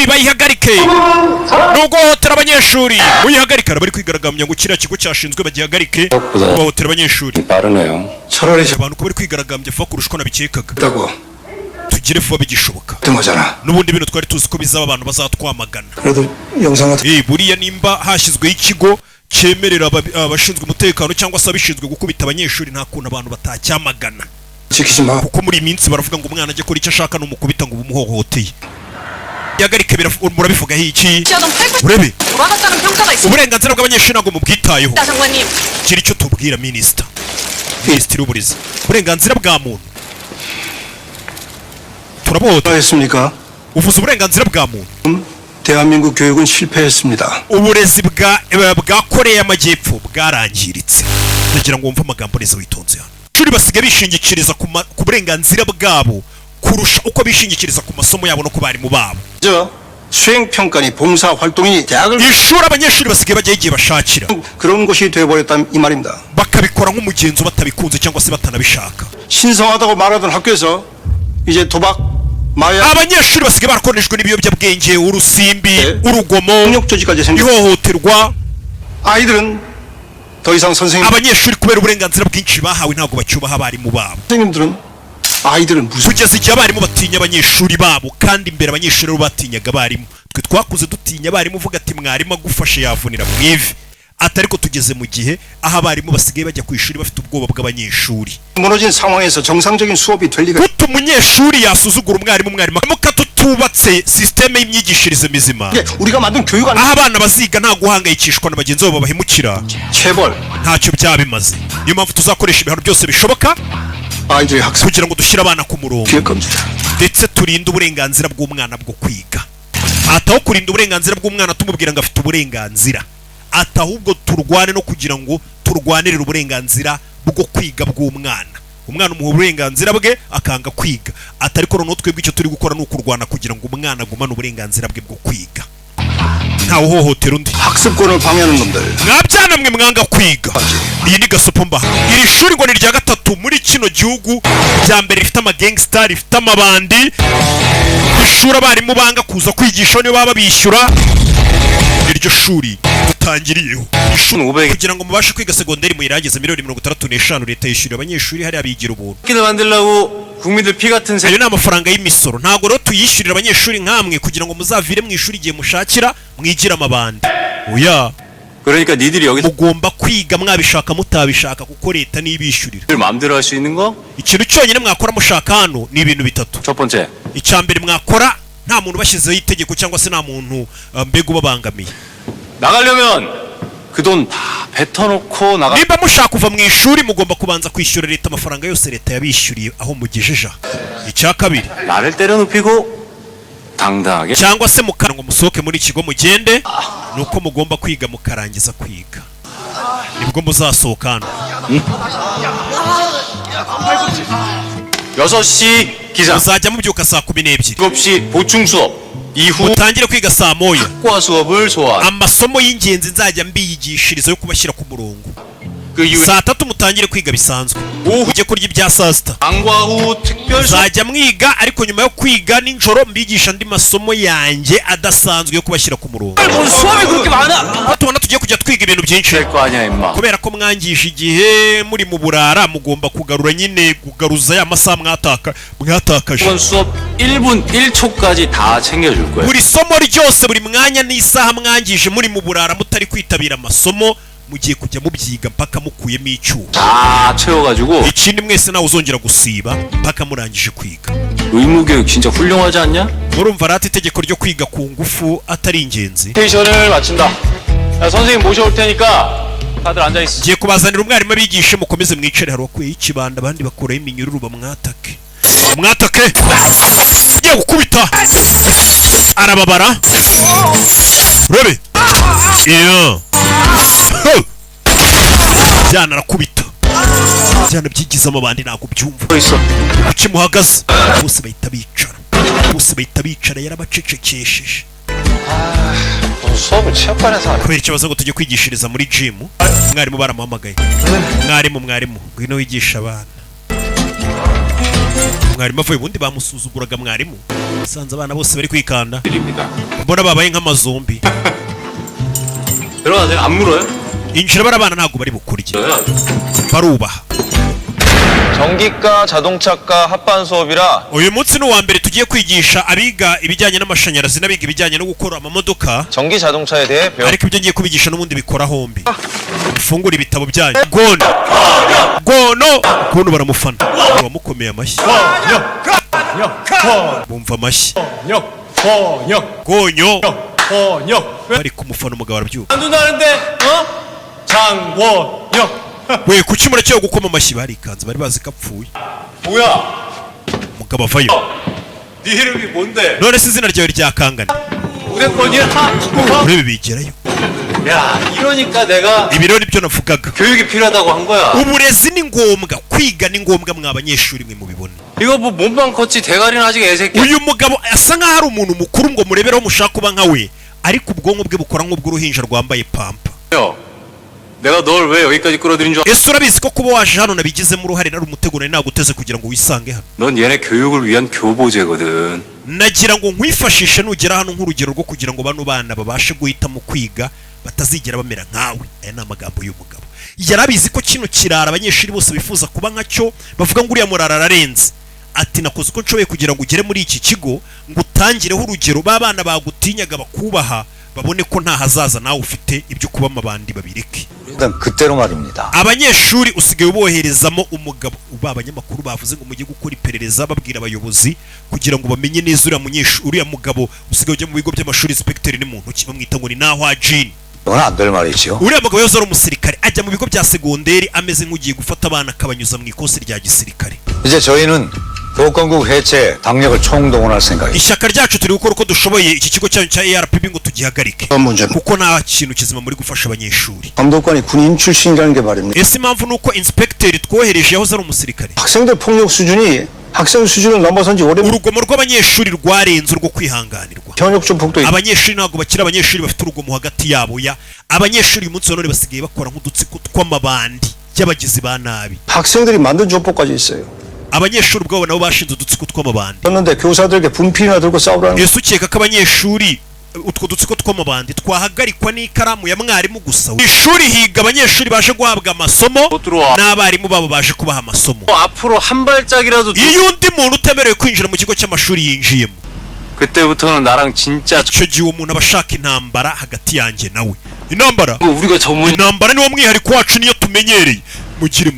abanyeshuri bayihagarike, no guhohotera abanyeshuri muyihagarike. Bari kwigaragambya ngo kiriya kigo cyashinzwe bagihagarike guhohotera abanyeshuri. Abantu ko bari kwigaragambya vuba kurusha uko nabikekaga. Tugire vuba bigishoboka. N'ubundi bintu twari tuzi ko bizaba abantu bazatwamagana. Buriya nimba hashyizweho ikigo cyemerera abashinzwe umutekano cyangwa se abishinzwe gukubita abanyeshuri, nta kuntu abantu batacyamagana. Kuko muri iyi minsi baravuga ngo umwana ajya kora icyo ashaka n'umukubita ngo bumuhohoteye. Yagarike murabivuga iki? Urebe uburenganzira bw'abanyeshuri ntabwo mubwitayeho. Kiri icyo tubwira Minisitiri w'uburezi, uburenganzira bwa muntu turabohotera. uvuze uburenganzira bwa muntu. 대한민국 교육은 실패했습니다. uburezi bwa Korea y'Amajyepfo bwarangiritse. ndagira ngo wumve amagambo neza witonze hano. Shuri basigaye bishingikiriza ku burenganzira bwabo kurusha uko bishingikiriza ku masomo yabo no ku barimu babo. 수행 평가니 봉사 활동이 대학을 ishuri abanyeshuri basigaye bajya igihe bashakira. 그런 것이 되어 버렸다 이 말입니다. bakabikora nk'umugenzo batabikunze cyangwa se batanabishaka. 신성하다고 말하던 학교에서 이제 도박 마약 abanyeshuri basigaye barakoreshejwe n'ibiyobyabwenge, urusimbi, urugomo, 폭력조직까지 생겨. ihohoterwa. 아이들은 더 이상 선생님 abanyeshuri kubera uburenganzira bwinshi bahawe ntabwo bacyubaha abarimu babo. 선생님들은 아이들은 무슨 kugeza igihe abarimu batinya abanyeshuri babo, kandi imbere abanyeshuri bo batinyaga abarimu. Twe twakuze dutinya abarimu, uvuga ati mwarimu agufashe yavunira mu ivi. Atariko tugeze mu gihe aho abarimu basigaye bajya ku ishuri bafite ubwoba bw'abanyeshuri. 무너진 상황에서 정상적인 수업이 될 리가 gute umunyeshuri yasuzugura umwarimu muka tutubatse systeme y'imyigishirize mizima. 우리가 만든 교육 안 aho abana baziga nta guhangayikishwa na bagenzi babo babahemukira. 체벌 ntacyo byabimaze. niyo mpamvu tuzakoresha ibihano byose bishoboka 아이들의 학습 kugira ngo dushyire abana ku murongo ndetse turinde uburenganzira bw'umwana bwo kwiga. ataho kurinda uburenganzira bw'umwana tumubwira ngo afite uburenganzira, atahubwo turwane no kugira ngo turwanirire uburenganzira bwo kwiga bw'umwana. umwana umuha uburenganzira bwe akanga kwiga, atariko noneho twebwe icyo turi gukora ni ukurwana kugira ngo umwana agumane uburenganzira bwe bwo kwiga. ntawe uhohotera undi. 학습권을 방해하는 놈들 mwabyana mwe mwanga kwiga. iyi ni gasopo mbaha. iri shuri ngo ni rya gatatu muri kino gihugu, rya mbere rifite amagangster, rifite amabandi. ishuri abarimu banga kuza kwigisha niyo baba bishyura. iryo shuri dutangiriyeho kugira ngo mubashe kwiga segonderi muyirageze $65,000 leta yishyurira abanyeshuri hariya bigira ubuntu. ayo ni amafaranga y'imisoro. ntabwo rero tuyishyurira abanyeshuri nkamwe kugira ngo muzavire mu ishuri igihe mushakira mwigira amabandi. oya, 그러니까 니들이 여기서 mugomba kwiga mwabishaka mutabishaka kuko leta nibishyurira. 마음대로 할 수 있는 거? ikintu cyonyine mwakora mushaka hano ni ibintu bitatu. 첫 번째, icya mbere mwakora nta muntu bashyizeho itegeko cyangwa se nta muntu mbega ubabangamiye. 나가려면 그 돈 다 뱉어놓고 나가. nimba mushaka kuva mu ishuri mugomba kubanza kwishyura leta amafaranga yose leta yabishyuriye aho mugejeje. icya kabiri, 나를 때려눕히고 당당하게 cyangwa se mukango musohoke muri ikigo mugende, nuko mugomba kwiga mukarangiza kwiga nibwo muzasohoka hano. 6시 기상, muzajya mubyuka saa 12, 7시 보충 수업, 이후 mutangire kwiga saa 1. 학과 수업을 소화한. amasomo y'ingenzi nzajya mbiyigishiriza yo kubashyira ku murongo. 그 이후에 saa 3 mutangire kwiga bisanzwe, mujye kurya ibya saa sita. 방과 후 특별 수업. muzajya mwiga, ariko nyuma yo kwiga nijoro mbigisha andi masomo yanjye adasanzwe yo kubashyira ku murongo. 수업이 그렇게 많아? tubona tugiye kujya twiga ibintu byinshi 될 거 아니야 임마. kubera ko mwangije igihe muri mu burara, mugomba kugarura nyine kugaruza ya masaha mwatakaje. 이번 수업 1분 1초까지 다 챙겨줄 거야. buri somo ryose, buri mwanya n'isaha mwangije muri mu burara mutari kwitabira amasomo, mugiye kujya mubyiga mpaka mukuyemo icyuho. 다 채워가지고. ikindi mwese nawe uzongera gusiba mpaka murangije kwiga. 의무교육 진짜 훌륭하지 않냐? murumva rati itegeko ryo kwiga ku ngufu atari ingenzi. 스테이션을 마친다. 야, 선생님 모셔올 테니까 다들 앉아 있어. ngiye kubazanira umwarimu abigishe, mukomeze mwicare. hari uwakuyeho ikibanda, abandi bakuraho iminyururu, bamwatake. ngiye gukubita, arababara. urebe iyo byana arakubita, byana byigize amabandi ntabwo byumva. kuki muhagaze? bose bahita bicara, yarabacecekesheje. 수업을 체육관에서 하래. kubera ikibazo ngo tujye kwigishiriza muri gym. mwarimu baramuhamagaye. mwarimu ngwino wigisha abana. mwarimu avuye, ubundi bamusuzuguraga mwarimu. usanze abana bose bari kwikanda mbona babaye nk'amazombi 들어가세요. 안 물어요? injira barabana ntabwo bari bukurye barubaha 전기과, 자동차과 합반 수업이라 uyu munsi ni uwa mbere tugiye kwigisha abiga ibijyanye n'amashanyarazi n'abiga ibijyanye no gukora amamodoka 전기 자동차에 대해 배워. ariko ibyo ngiye kubigisha n'ubundi bikora hombi mufungure ibitabo byanyu gono gono baramufana bamukomeye amashyi bumva amashyi gonyo bari kumufana umugabo arabyuka 누나는데 장원영 we kuki muracyeye gukoma amashyi barikanze bari bazi ko apfuye 뭐야 umugabo avayo 네 이름이 뭔데 none se izina ryawe ryakangana 우대권이야? urebe bigerayo 야 이러니까 내가 ibi rero nibyo navugaga 교육이 필요하다고 한 거야 uburezi ni ngombwa kwiga ni ngombwa mwa banyeshuri mwe mubibona 이거 뭐 몸만 컸지 대가리는 아직 애새끼 uyu mugabo asa nkaho ari umuntu mukuru ngo mureberaho mushaka kuba nka we ariko ubwonko bwe bukora nk'ubw'uruhinja rwambaye pampa 내가 널 왜 여기까지 끌어들인 줄 ese urabizi ko kuba waje hano nabigizemo uruhare nari umutego nari naguteze kugira ngo wisange hano 넌 얘네 교육을 위한 교보제거든 nagira ngo nkwifashishe nugera hano nk'urugero rwo kugira ngo bano bana babashe guhitamo kwiga batazigera bamera nkawe aya ni amagambo y'umugabo yarabizi ko kino kirara abanyeshuri bose bifuza kuba nkacyo bavuga ngo uriya murara ararenze ati nakoze uko nshoboye kugira ngo ugere muri iki kigo ngo utangireho urugero b'abana bagutinyaga bakubaha babone ko nta hazaza nawe ufite ibyo kuba amabandi babireke 일단 그때로 말입니다. abanyeshuri usigaye uboherezamo umugabo uba abanyamakuru bavuze ngo mujye gukora iperereza babwira abayobozi kugira ngo bamenye neza uriya mugabo usigaye ujya mu bigo by'amashuri inspector ni muntu ki bamwita ngo ni Nahwa Jean 이건 안 될 말이지요. uriya mugabo yoza ari umusirikare ajya mu bigo bya segonderi ameze nk'ugiye gufata abana akabanyuza mu ikosi rya gisirikare 이제 저희는 교권국 해체 당력을 총동원할 생각입니다. ishyaka ryacu turi gukora uko dushoboye iki kigo cyanyu cya ARPB ngo tugihagarike kuko nta kintu kizima muri gufasha abanyeshuri 감독관이 군인 출신이라는 게 말입니다. ese impamvu nuko inspector twohereje yahoze ari umusirikare 학생들 폭력 수준이 학생 수준을 넘어선 지 오래 urugomo rw'abanyeshuri rwarenze urwo kwihanganirwa 현역 조폭도 abanyeshuri ntabwo bakiri abanyeshuri bafite urugomo hagati yabo ya abanyeshuri uyu munsi wa none basigaye bakora nk'udutsiko tw'amabandi y'abagizi ba nabi 학생들이 만든 조폭까지 있어요. abanyeshuri ubwabo nabo bashinze udutsiko tw'amabandi 그런데 교사들에게 분필이나 들고 싸우라는 ese ukeka ko abanyeshuri utwo dutsiko tw'amabandi twahagarikwa n'ikaramu ya mwarimu gusa ishuri higa abanyeshuri baje guhabwa amasomo n'abarimu babo baje kubaha amasomo 앞으로 한 발짝이라도 iyo undi muntu utemerewe kwinjira mu kigo cy'amashuri yinjiyemo 그때부터는 나랑 진짜 icyo gihe umuntu aba ashaka intambara hagati yanjye nawe intambara 우리가 전문 intambara niwo mwihariko wacu niyo tumenyereye mugire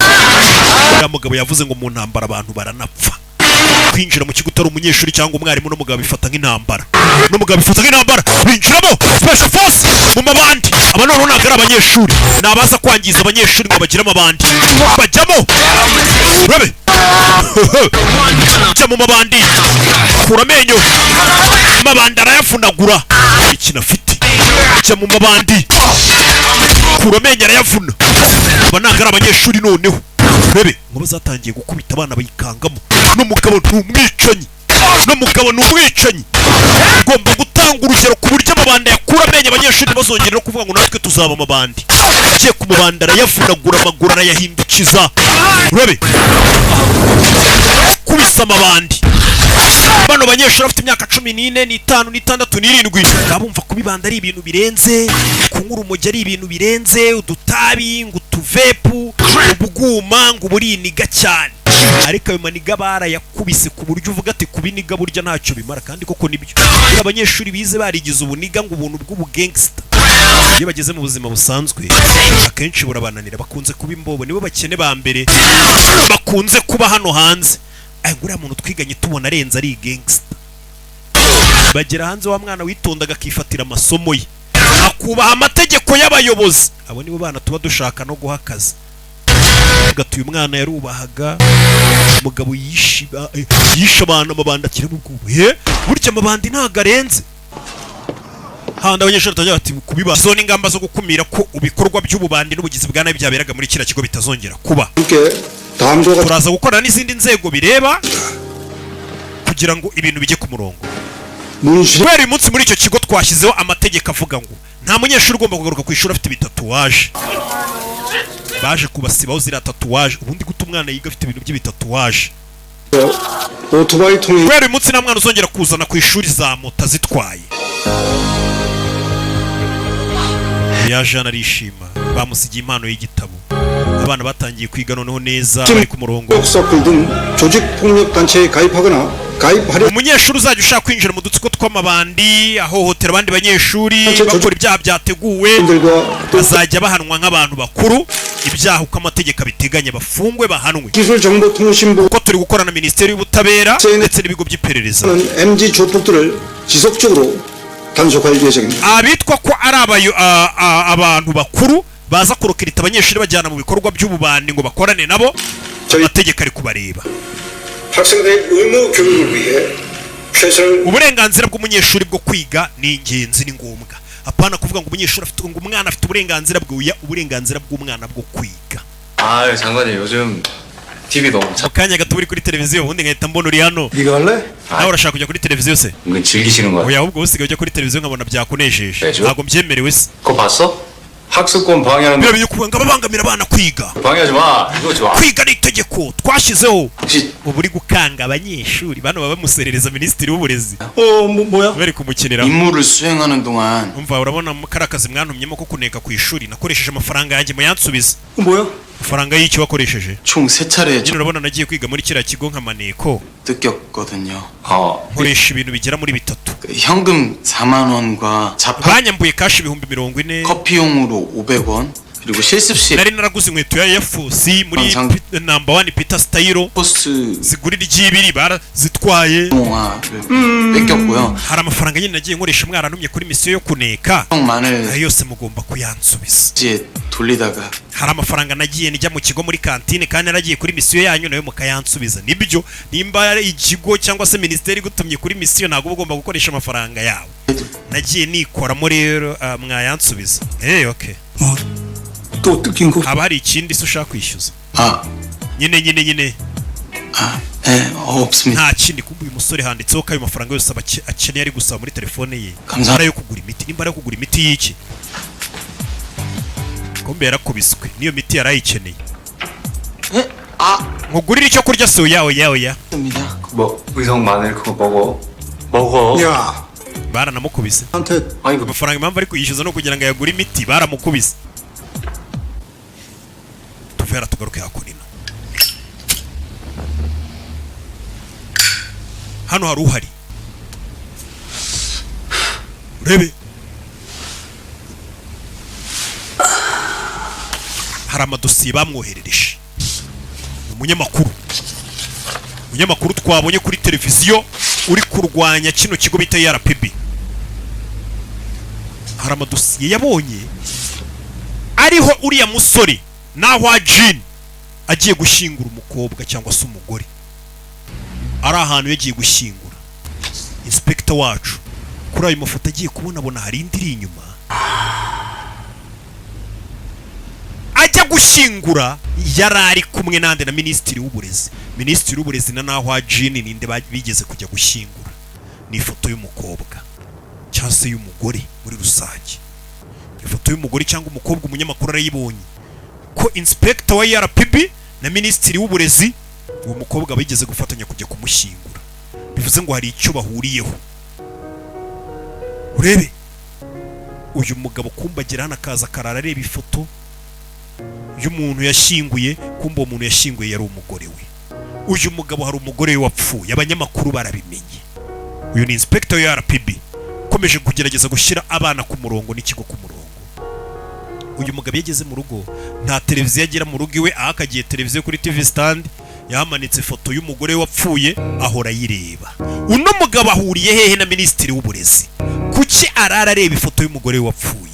uriya mugabo yavuze ngo mu ntambara abantu baranapfa kwinjira mu kigo utari umunyeshuri cyangwa umwarimu n'umugabo bifata nk'intambara binjiramo special force mu mabandi aba noneho ntabwo ari abanyeshuri ni abaza kwangiza abanyeshuri ngo bagire amabandi bajyamo urabe jya mu mabandi kura amenyo amabandi arayavunagura ikintu afite jya mu mabandi kura amenyo arayavuna aba ntabwo ari abanyeshuri noneho urebe ngo bazatangiye gukubita abana bayikangamo n'umugabo ni umwicanyi ugomba gutanga urugero ku buryo amabandi yakura amenyo abanyeshuri bazongera no kuvuga ngo natwe tuzaba amabandi agiye ku mabandi arayavunagura amaguru arayahindukiza urebe kubisa amabandi bano banyeshuri bafite imyaka 14, 5, 6, 7 bumva kubibanda ari ibintu birenze kunywa urumogi ari ibintu birenze udutabi ngo utuvepu ubuguma ngo buriniga cyane ariko ayo maniga barayakubise ku buryo uvuga ati kubiniga burya ntacyo bimara kandi koko nibyo abanyeshuri bize barigize ubuniga ngo ubuntu bw'ubugangster iyo bageze mu buzima busanzwe akenshi burabananira bakunze kuba imbobo nibo bakene ba mbere bakunze kuba hano hanze uriya muntu twiganye tubona arenze ari gangster bagera hanze wa mwana witondaga akifatira amasomo ye akubaha amategeko y'abayobozi abo nibo bana tuba dushaka no guha akazi gatuye umwana yarubahaga umugabo yishe abantu amabandi akiri mu bwubu burya amabandi ntabwo arenze handi abanyeshuri batangira bati kubiba izo ni ingamba zo gukumira ko ibikorwa by'ububandi n'ubugizi bwa nabi byaberaga muri kiriya kigo bitazongera kuba turaza gukorana n'izindi nzego bireba kugira ngo ibintu bijye ku murongo kubera uyu munsi muri icyo kigo twashyizeho amategeko avuga ngo nta munyeshuri ugomba kugaruka ku ishuri afite ibitatuwaje baje kubasibaho ziriya tatuwaje ubundi guta umwana yiga afite ibintu by'ibitatuwaje 오토바이 통이 kubera uyu munsi nta mwana uzongera kuzana ku ishuri za moto azitwaye. yaje anarishima bamusigiye impano y'igitabo. abana batangiye kwiga noneho neza bari ku murongo. 사클 등 조직 폭력 단체에 가입하거나 가입하려 umunyeshuri uzajya ushaka kwinjira mu dutsiko tw'amabandi ahohotera abandi banyeshuri bakora ibyaha byateguwe bazajya bahanwa nk'abantu bakuru ibyaha uko amategeko abiteganya bafungwe bahanwe. 기술정보통신부 kuko turi gukorana na minisiteri y'ubutabera ndetse n'ibigo by'iperereza. MG 조폭들을 지속적으로 단속할 예정입니다. abitwa ko ari abantu bakuru baza kurokirita abanyeshuri bajyana mu bikorwa by'ububandi ngo bakorane nabo amategeko ari kubareba. 학생들의 의무 교육을 위해 최선을 uburenganzira bw'umunyeshuri bwo kwiga ni ingenzi ni ngombwa. apana kuvuga ngo umunyeshuri afite ngo umwana afite uburenganzira bw'uya uburenganzira bw'umwana bwo kwiga. 아 장관님 요즘 TV 너무 참 akanya gato uri kuri televiziyo ubundi ngahita mbona uri hano. 네가 할래? nawe urashaka kujya kuri televiziyo se? 은근 즐기시는 거야. oya ahubwo usigaye ujya kuri televiziyo nkabona byakunejeje. Ejo? ntabwo mbyemerewe se. 그거 봤어? 학습권 방해하는 biriya bintu kuvuga ngo ababangamira abana kwiga. 방해하지 마. 이거 좋아. kwiga ni itegeko twashyizeho. 혹시 ubu uri gukanga abanyeshuri bano baba bamuserereza minisitiri w'uburezi 뭐야? bari kumukinira. 임무를 수행하는 동안 umva urabona kariya kazi mwantumyemo ko kuneka ku ishuri nakoresheje amafaranga yanjye muyansubize. 뭐야? amafaranga y'iki wakoresheje? 총 3차례 nyine urabona nagiye kwiga muri kiriya kigo nka maneko 뜯겼거든요. nkoresha ibintu bigera muri bitatu. 그 현금 4만 원과 자판 banyambuye kashi ibihumbi 40. 커피용으로 500원 그리고 실습실 nari naraguze inkweto ya yafusi muri Ansang- namba 1 Peter Style 포스 zigurira iry'ibiri barazitwaye. 동화를 뺏겼고요. hari amafaranga nyine nagiye nkoresha mwarantumye kuri misiyo yo kuneka 형만을 ayo yose mugomba kuyansubiza. 이제 돌리다가 hari amafaranga nagiye njya mu kigo muri kantine kandi naragiye kuri misiyo yanyu nayo mukayansubiza. nibyo nimba ari ikigo cyangwa se minisiteri igutumye kuri misiyo ntabwo uba ugomba gukoresha amafaranga yawe. nagiye nikoramo rero mwayansubiza. okay. 또 뜯긴 거. haba hari ikindi se ushaka kwishyuza? 아, nyine 없습니다. nta kindi. kumva uyu musore handitseho ko ayo mafaranga yose akeneye ari gusaba muri telefone ye Kamza- ari ayo kugura imiti. nimba ari ayo kugura imiti y'iki kumbe yarakubiswe niyo miti yari ayikeneye. nkugurire icyo kurya se? oya 없습니다. 뭐 의성 마늘 그거 먹어. 먹어. 야, baranamukubise. 한테 아니 그 amafaranga impamvu ari kuyishyuza no kugira ngo ayagure imiti baramukubise. tuvera tugaruke hakurino. hano hari uhari urebe. hari amadosiye bamwoherereje. umunyamakuru twabonye kuri televiziyo uri kurwanya kino kigo bita RPB. hari amadosiye yabonye ariho uriya musore naho Jean agiye gushyingura umukobwa cyangwa se umugore. ari ahantu yagiye gushyingura. inspector wacu kuri ayo mafoto agiye kubonabona hari indi iri inyuma. ajya gushyingura yari ari kumwe nande na minisitiri w'uburezi. minisitiri w'uburezi na naho Jean ninde bigeze kujya gushyingura. ni ifoto y'umukobwa cyangwa se y'umugore muri rusange. ifoto y'umugore cyangwa umukobwa umunyamakuru arayibonye ko inspector wa RPB na minisitiri w'uburezi uwo mukobwa bigeze gufatanya kujya kumushyingura. bivuze ngo hari icyo bahuriyeho. urebe uyu mugabo kumbagira hano akaza karara areba ifoto y'umuntu yashyinguye. kumba uwo muntu yashyinguye yari umugore we. uyu mugabo hari umugore we wapfuye. abanyamakuru barabimenye. uyu ni inspector ya RPB ukomeje kugerageza gushyira abana ku murongo n'ikigo ku murongo. uyu mugabo yageze mu rugo nta televiziyo agira mu rugo iwe. akagiye televiziyo kuri TV stand yamanitse ifoto y'umugore we wapfuye ahora ayireba. uno mugabo ahuriye hehe na minisitiri w'uburezi? kuki arara areba ifoto y'umugore we wapfuye?